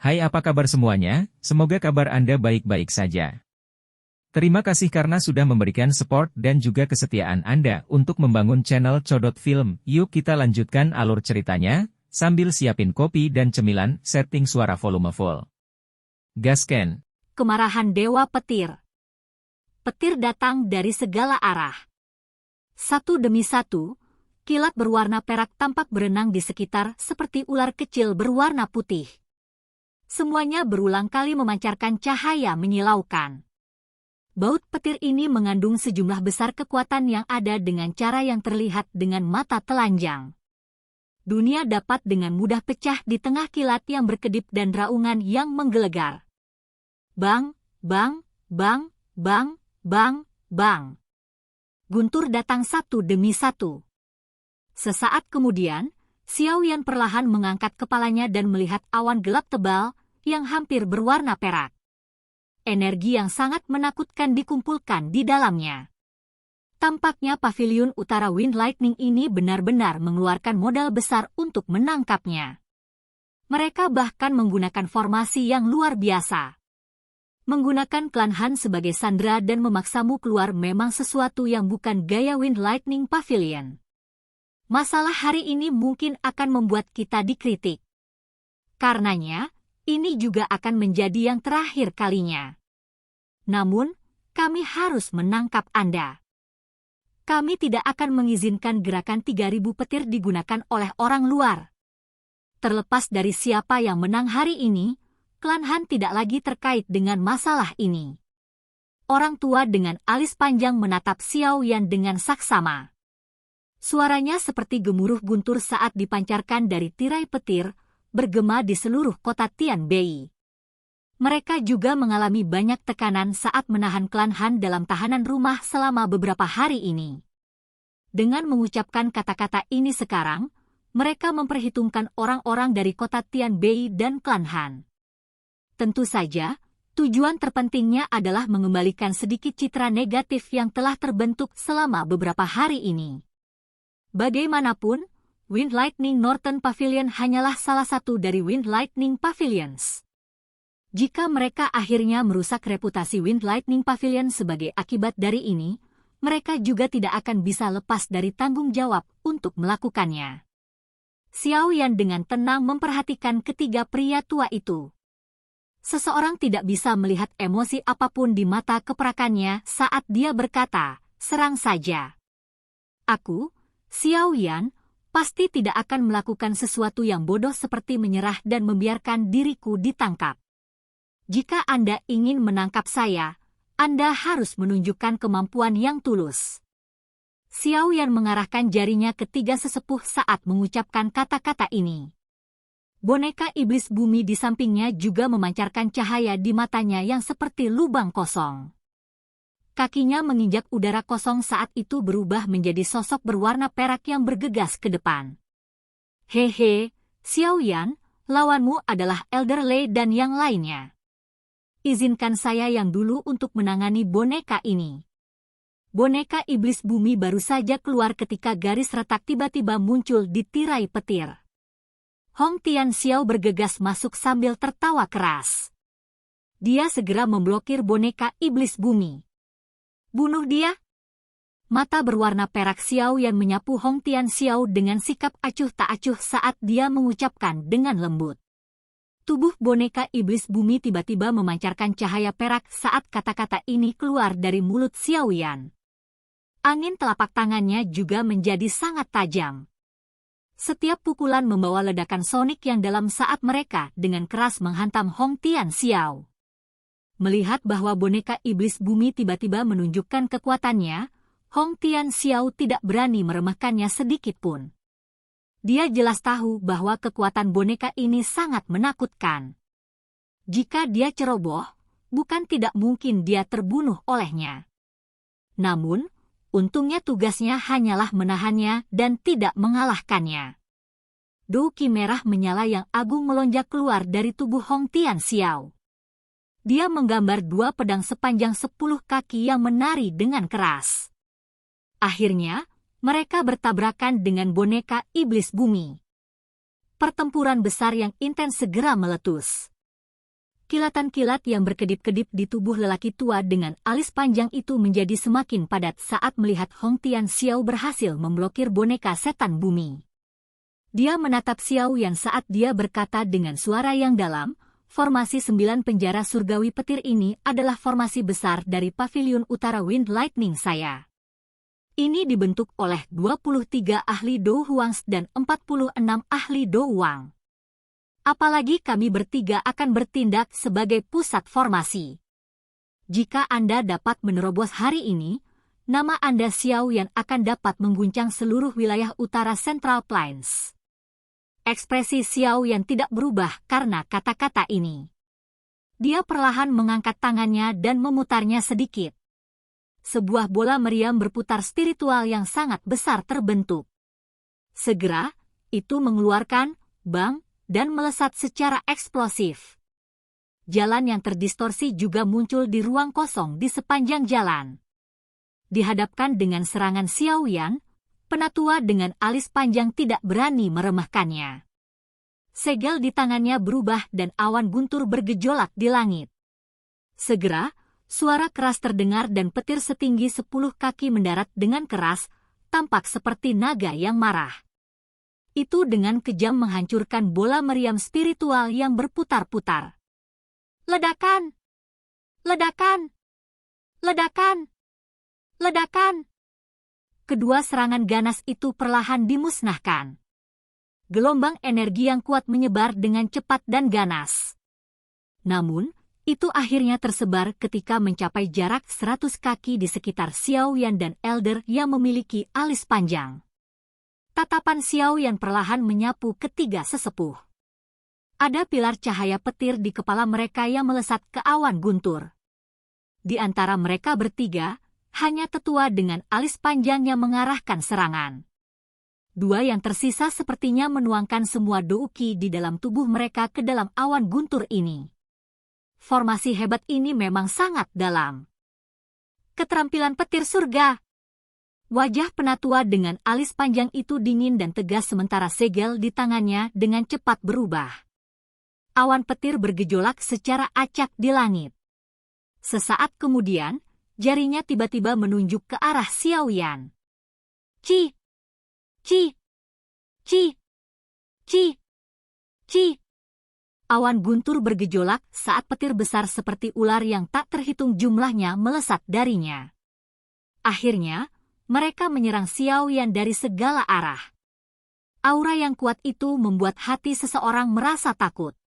Hai, apa kabar semuanya? Semoga kabar Anda baik-baik saja. Terima kasih karena sudah memberikan support dan juga kesetiaan Anda untuk membangun channel Codot Film. Yuk kita lanjutkan alur ceritanya, sambil siapin kopi dan cemilan, setting suara volume full. Gasken. Kemarahan Dewa Petir. Petir datang dari segala arah. Satu demi satu, kilat berwarna perak tampak berenang di sekitar seperti ular kecil berwarna putih. Semuanya berulang kali memancarkan cahaya menyilaukan. Baut petir ini mengandung sejumlah besar kekuatan yang ada dengan cara yang terlihat dengan mata telanjang. Dunia dapat dengan mudah pecah di tengah kilat yang berkedip dan raungan yang menggelegar. Bang, bang, bang, bang, bang, bang. Guntur datang satu demi satu. Sesaat kemudian, Xiao Yan perlahan mengangkat kepalanya dan melihat awan gelap tebal yang hampir berwarna perak. Energi yang sangat menakutkan dikumpulkan di dalamnya. Tampaknya paviliun utara Wind Lightning ini benar-benar mengeluarkan modal besar untuk menangkapnya. Mereka bahkan menggunakan formasi yang luar biasa. Menggunakan klan Han sebagai sandera dan memaksamu keluar memang sesuatu yang bukan gaya Wind Lightning Pavilion. Masalah hari ini mungkin akan membuat kita dikritik. Karenanya, ini juga akan menjadi yang terakhir kalinya. Namun, kami harus menangkap Anda. Kami tidak akan mengizinkan gerakan 3.000 petir digunakan oleh orang luar. Terlepas dari siapa yang menang hari ini, klan Han tidak lagi terkait dengan masalah ini. Orang tua dengan alis panjang menatap Xiao Yan dengan saksama. Suaranya seperti gemuruh guntur saat dipancarkan dari tirai petir, bergema di seluruh kota Tianbei. Mereka juga mengalami banyak tekanan saat menahan klan Han dalam tahanan rumah selama beberapa hari ini. Dengan mengucapkan kata-kata ini sekarang, mereka memperhitungkan orang-orang dari kota Tianbei dan klan Han. Tentu saja, tujuan terpentingnya adalah mengembalikan sedikit citra negatif yang telah terbentuk selama beberapa hari ini. Bagaimanapun, Wind Lightning Northern Pavilion hanyalah salah satu dari Wind Lightning Pavilions. Jika mereka akhirnya merusak reputasi Wind Lightning Pavilion sebagai akibat dari ini, mereka juga tidak akan bisa lepas dari tanggung jawab untuk melakukannya. Xiao Yan dengan tenang memperhatikan ketiga pria tua itu. Seseorang tidak bisa melihat emosi apapun di mata keperakannya saat dia berkata, "Serang saja." Aku, Xiao Yan, pasti tidak akan melakukan sesuatu yang bodoh seperti menyerah dan membiarkan diriku ditangkap. Jika Anda ingin menangkap saya, Anda harus menunjukkan kemampuan yang tulus. Xiao Yan mengarahkan jarinya ke tiga sesepuh saat mengucapkan kata-kata ini. Boneka iblis bumi di sampingnya juga memancarkan cahaya di matanya yang seperti lubang kosong. Kakinya menginjak udara kosong saat itu berubah menjadi sosok berwarna perak yang bergegas ke depan. Hehe, Xiao Yan, lawanmu adalah Elder Lei dan yang lainnya. Izinkan saya yang dulu untuk menangani boneka ini. Boneka iblis bumi baru saja keluar ketika garis retak tiba-tiba muncul di tirai petir. Hong Tian Xiao bergegas masuk sambil tertawa keras. Dia segera memblokir boneka iblis bumi. Bunuh dia! Mata berwarna perak Xiao Yan menyapu Hong Tian Xiao dengan sikap acuh tak acuh saat dia mengucapkan dengan lembut. Tubuh boneka iblis bumi tiba-tiba memancarkan cahaya perak saat kata-kata ini keluar dari mulut Xiao Yan. Angin telapak tangannya juga menjadi sangat tajam. Setiap pukulan membawa ledakan sonik yang dalam saat mereka dengan keras menghantam Hong Tian Xiao. Melihat bahwa boneka iblis bumi tiba-tiba menunjukkan kekuatannya, Hong Tian Xiao tidak berani meremehkannya sedikit pun. Dia jelas tahu bahwa kekuatan boneka ini sangat menakutkan. Jika dia ceroboh, bukan tidak mungkin dia terbunuh olehnya. Namun, untungnya tugasnya hanyalah menahannya dan tidak mengalahkannya. Douki merah menyala yang agung melonjak keluar dari tubuh Hong Tian Xiao. Dia menggambar dua pedang sepanjang 10 kaki yang menari dengan keras. Akhirnya, mereka bertabrakan dengan boneka iblis bumi. Pertempuran besar yang intens segera meletus. Kilatan-kilat yang berkedip-kedip di tubuh lelaki tua dengan alis panjang itu menjadi semakin padat saat melihat Hong Tian Xiao berhasil memblokir boneka setan bumi. Dia menatap Xiao Yan saat dia berkata dengan suara yang dalam, formasi 9 penjara surgawi petir ini adalah formasi besar dari Paviliun Utara Wind Lightning saya. Ini dibentuk oleh 23 ahli Do Huang dan 46 ahli Do Wang. Apalagi kami bertiga akan bertindak sebagai pusat formasi. Jika Anda dapat menerobos hari ini, nama Anda Xiao Yan akan dapat mengguncang seluruh wilayah utara Central Plains. Ekspresi Xiao Yan tidak berubah karena kata-kata ini. Dia perlahan mengangkat tangannya dan memutarnya sedikit. Sebuah bola meriam berputar spiritual yang sangat besar terbentuk. Segera, itu mengeluarkan bang dan melesat secara eksplosif. Jalan yang terdistorsi juga muncul di ruang kosong di sepanjang jalan. Dihadapkan dengan serangan Xiao Yan, penatua dengan alis panjang tidak berani meremehkannya. Segel di tangannya berubah dan awan guntur bergejolak di langit. Segera, suara keras terdengar dan petir setinggi 10 kaki mendarat dengan keras, tampak seperti naga yang marah. Itu dengan kejam menghancurkan bola meriam spiritual yang berputar-putar. Ledakan! Ledakan! Ledakan! Ledakan! Kedua serangan ganas itu perlahan dimusnahkan. Gelombang energi yang kuat menyebar dengan cepat dan ganas. Namun, itu akhirnya tersebar ketika mencapai jarak 100 kaki di sekitar Xiao Yan dan Elder yang memiliki alis panjang. Tatapan Xiao Yan perlahan menyapu ketiga sesepuh. Ada pilar cahaya petir di kepala mereka yang melesat ke awan guntur. Di antara mereka bertiga, hanya tetua dengan alis panjang yang mengarahkan serangan. Dua yang tersisa sepertinya menuangkan semua douki di dalam tubuh mereka ke dalam awan guntur ini. Formasi hebat ini memang sangat dalam. Keterampilan petir surga. Wajah penatua dengan alis panjang itu dingin dan tegas sementara segel di tangannya dengan cepat berubah. Awan petir bergejolak secara acak di langit. Sesaat kemudian, jarinya tiba-tiba menunjuk ke arah Xiao Yan. Ci! Ci! Ci! Ci! Ci! Awan guntur bergejolak saat petir besar seperti ular yang tak terhitung jumlahnya melesat darinya. Akhirnya, mereka menyerang Xiao Yan dari segala arah. Aura yang kuat itu membuat hati seseorang merasa takut.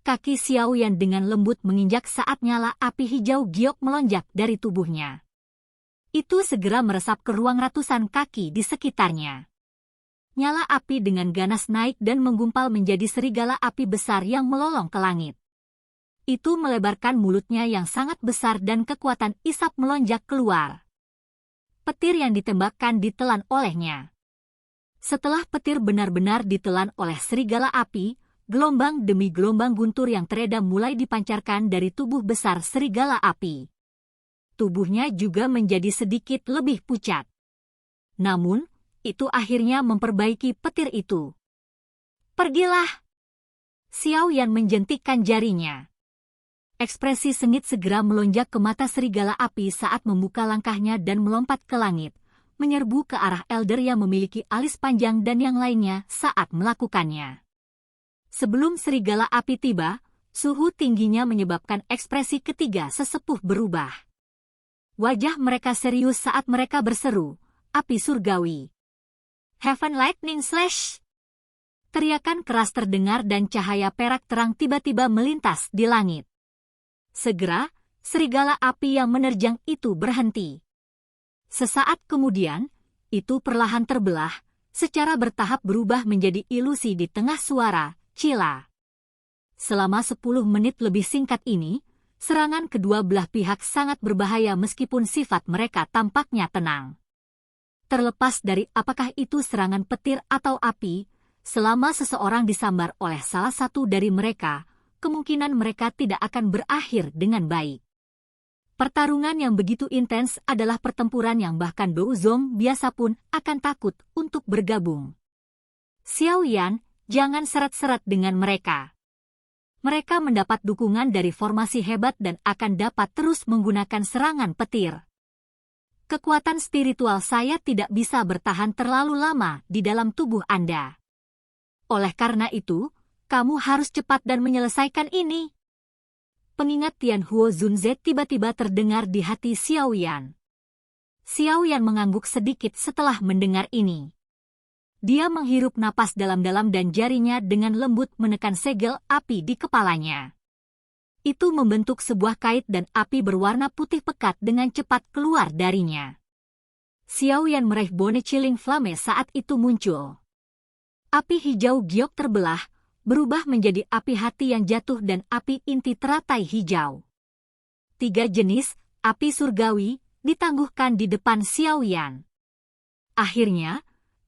Kaki Xiao Yan dengan lembut menginjak saat nyala api hijau giok melonjak dari tubuhnya. Itu segera meresap ke ruang ratusan kaki di sekitarnya. Nyala api dengan ganas naik dan menggumpal menjadi serigala api besar yang melolong ke langit. Itu melebarkan mulutnya yang sangat besar dan kekuatan isap melonjak keluar. Petir yang ditembakkan ditelan olehnya. Setelah petir benar-benar ditelan oleh serigala api, gelombang demi gelombang guntur yang teredam mulai dipancarkan dari tubuh besar serigala api. Tubuhnya juga menjadi sedikit lebih pucat. Namun, itu akhirnya memperbaiki petir itu. Pergilah! Xiao Yan menjentikkan jarinya. Ekspresi sengit segera melonjak ke mata serigala api saat membuka langkahnya dan melompat ke langit, menyerbu ke arah Elder yang memiliki alis panjang dan yang lainnya saat melakukannya. Sebelum serigala api tiba, suhu tingginya menyebabkan ekspresi ketiga sesepuh berubah. Wajah mereka serius saat mereka berseru, api surgawi. Heaven Lightning Slash! Teriakan keras terdengar dan cahaya perak terang tiba-tiba melintas di langit. Segera, serigala api yang menerjang itu berhenti. Sesaat kemudian, itu perlahan terbelah, secara bertahap berubah menjadi ilusi di tengah suara, Cila. Selama 10 menit lebih singkat ini, serangan kedua belah pihak sangat berbahaya meskipun sifat mereka tampaknya tenang. Terlepas dari apakah itu serangan petir atau api, selama seseorang disambar oleh salah satu dari mereka, kemungkinan mereka tidak akan berakhir dengan baik. Pertarungan yang begitu intens adalah pertempuran yang bahkan Douzong biasa pun akan takut untuk bergabung. Xiao Yan, jangan seret-seret dengan mereka. Mereka mendapat dukungan dari formasi hebat dan akan dapat terus menggunakan serangan petir. Kekuatan spiritual saya tidak bisa bertahan terlalu lama di dalam tubuh Anda. Oleh karena itu, kamu harus cepat dan menyelesaikan ini. Pengingat Tianhuo Zunze tiba-tiba terdengar di hati Xiaoyan. Xiaoyan mengangguk sedikit setelah mendengar ini. Dia menghirup napas dalam-dalam dan jarinya dengan lembut menekan segel api di kepalanya. Itu membentuk sebuah kait dan api berwarna putih pekat dengan cepat keluar darinya. Xiaoyan meraih bone chilling flame saat itu muncul. Api hijau giok terbelah, berubah menjadi api hati yang jatuh dan api inti teratai hijau. 3 jenis api surgawi ditangguhkan di depan Xiaoyan. Akhirnya,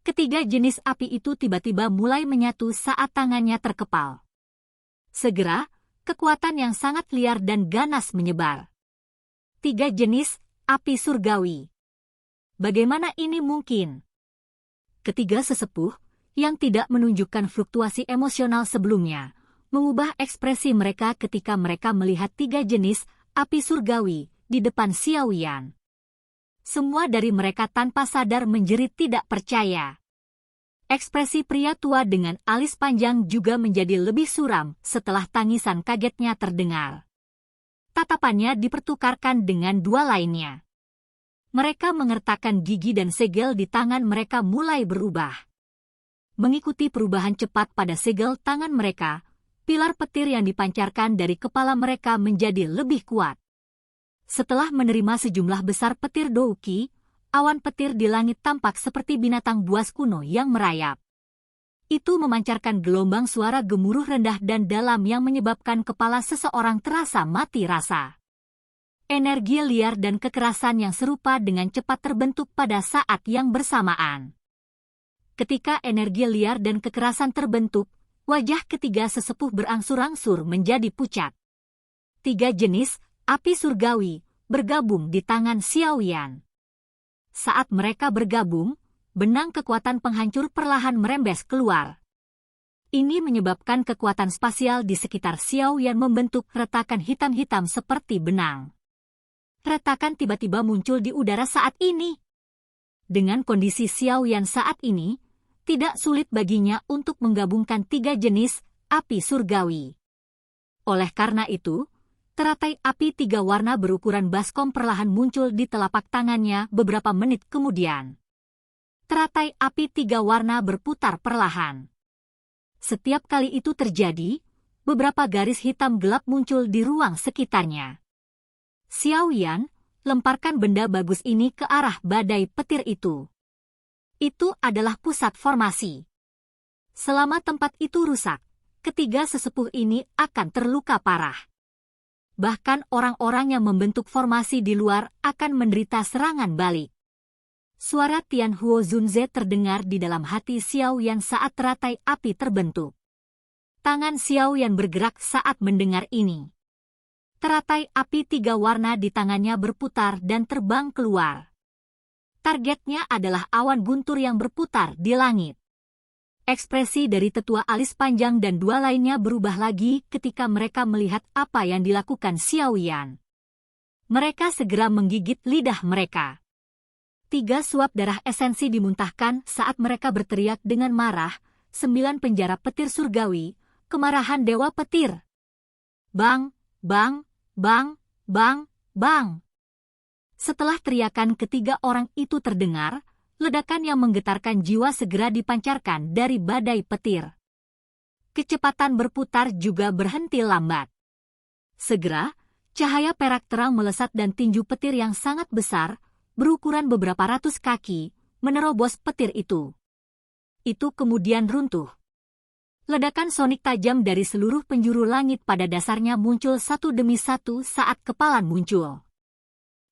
ketiga jenis api itu tiba-tiba mulai menyatu saat tangannya terkepal. Segera, kekuatan yang sangat liar dan ganas menyebar. 3 jenis api surgawi. Bagaimana ini mungkin? Ketiga sesepuh, yang tidak menunjukkan fluktuasi emosional sebelumnya, mengubah ekspresi mereka ketika mereka melihat 3 jenis api surgawi di depan Xiaoyan. Semua dari mereka tanpa sadar menjerit tidak percaya. Ekspresi pria tua dengan alis panjang juga menjadi lebih suram setelah tangisan kagetnya terdengar. Tatapannya dipertukarkan dengan 2 lainnya. Mereka mengertakkan gigi dan segel di tangan mereka mulai berubah. Mengikuti perubahan cepat pada segel tangan mereka, pilar petir yang dipancarkan dari kepala mereka menjadi lebih kuat. Setelah menerima sejumlah besar petir douki, awan petir di langit tampak seperti binatang buas kuno yang merayap. Itu memancarkan gelombang suara gemuruh rendah dan dalam yang menyebabkan kepala seseorang terasa mati rasa. Energi liar dan kekerasan yang serupa dengan cepat terbentuk pada saat yang bersamaan. Ketika energi liar dan kekerasan terbentuk, wajah ketiga sesepuh berangsur-angsur menjadi pucat. 3 jenis api surgawi bergabung di tangan Xiaoyan. Saat mereka bergabung, benang kekuatan penghancur perlahan merembes keluar. Ini menyebabkan kekuatan spasial di sekitar Xiaoyan membentuk retakan hitam-hitam seperti benang. Retakan tiba-tiba muncul di udara saat ini. Dengan kondisi Xiaoyan saat ini, tidak sulit baginya untuk menggabungkan 3 jenis api surgawi. Oleh karena itu, teratai api 3 warna berukuran baskom perlahan muncul di telapak tangannya beberapa menit kemudian. Teratai api 3 warna berputar perlahan. Setiap kali itu terjadi, beberapa garis hitam gelap muncul di ruang sekitarnya. Xiaoyan, lemparkan benda bagus ini ke arah badai petir itu. Itu adalah pusat formasi. Selama tempat itu rusak, ketiga sesepuh ini akan terluka parah. Bahkan orang-orang yang membentuk formasi di luar akan menderita serangan balik. Suara Tianhuo Zunze terdengar di dalam hati Xiaoyan saat teratai api terbentuk. Tangan Xiaoyan bergerak saat mendengar ini. Teratai api 3 warna di tangannya berputar dan terbang keluar. Targetnya adalah awan guntur yang berputar di langit. Ekspresi dari tetua alis panjang dan 2 lainnya berubah lagi ketika mereka melihat apa yang dilakukan Xiaoyan. Mereka segera menggigit lidah mereka. 3 suap darah esensi dimuntahkan saat mereka berteriak dengan marah, 9 penjara petir surgawi, kemarahan dewa petir. Bang, bang, bang, bang, bang. Setelah teriakan ketiga orang itu terdengar, ledakan yang menggetarkan jiwa segera dipancarkan dari badai petir. Kecepatan berputar juga berhenti lambat. Segera, cahaya perak terang melesat dan tinju petir yang sangat besar, berukuran beberapa ratus kaki, menerobos petir itu. Itu kemudian runtuh. Ledakan sonik tajam dari seluruh penjuru langit pada dasarnya muncul satu demi satu saat kepalan muncul.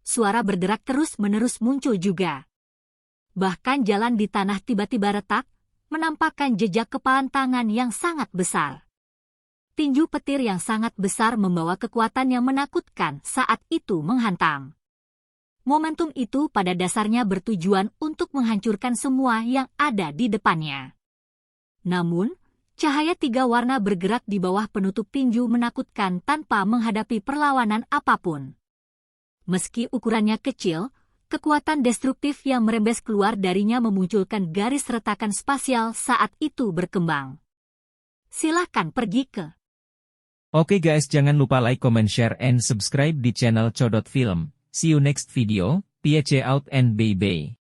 Suara berderak terus-menerus muncul juga. Bahkan jalan di tanah tiba-tiba retak, menampakkan jejak kepalan tangan yang sangat besar. Tinju petir yang sangat besar membawa kekuatan yang menakutkan saat itu menghantam. Momentum itu pada dasarnya bertujuan untuk menghancurkan semua yang ada di depannya. Namun, Cahaya 3 warna bergerak di bawah penutup tinju menakutkan tanpa menghadapi perlawanan apapun. Meski ukurannya kecil, kekuatan destruktif yang merembes keluar darinya memunculkan garis retakan spasial saat itu berkembang. Silahkan pergi ke. Oke guys, jangan lupa like, comment, share, and subscribe di channel Codot Film. See you next video, peace out and bye-bye.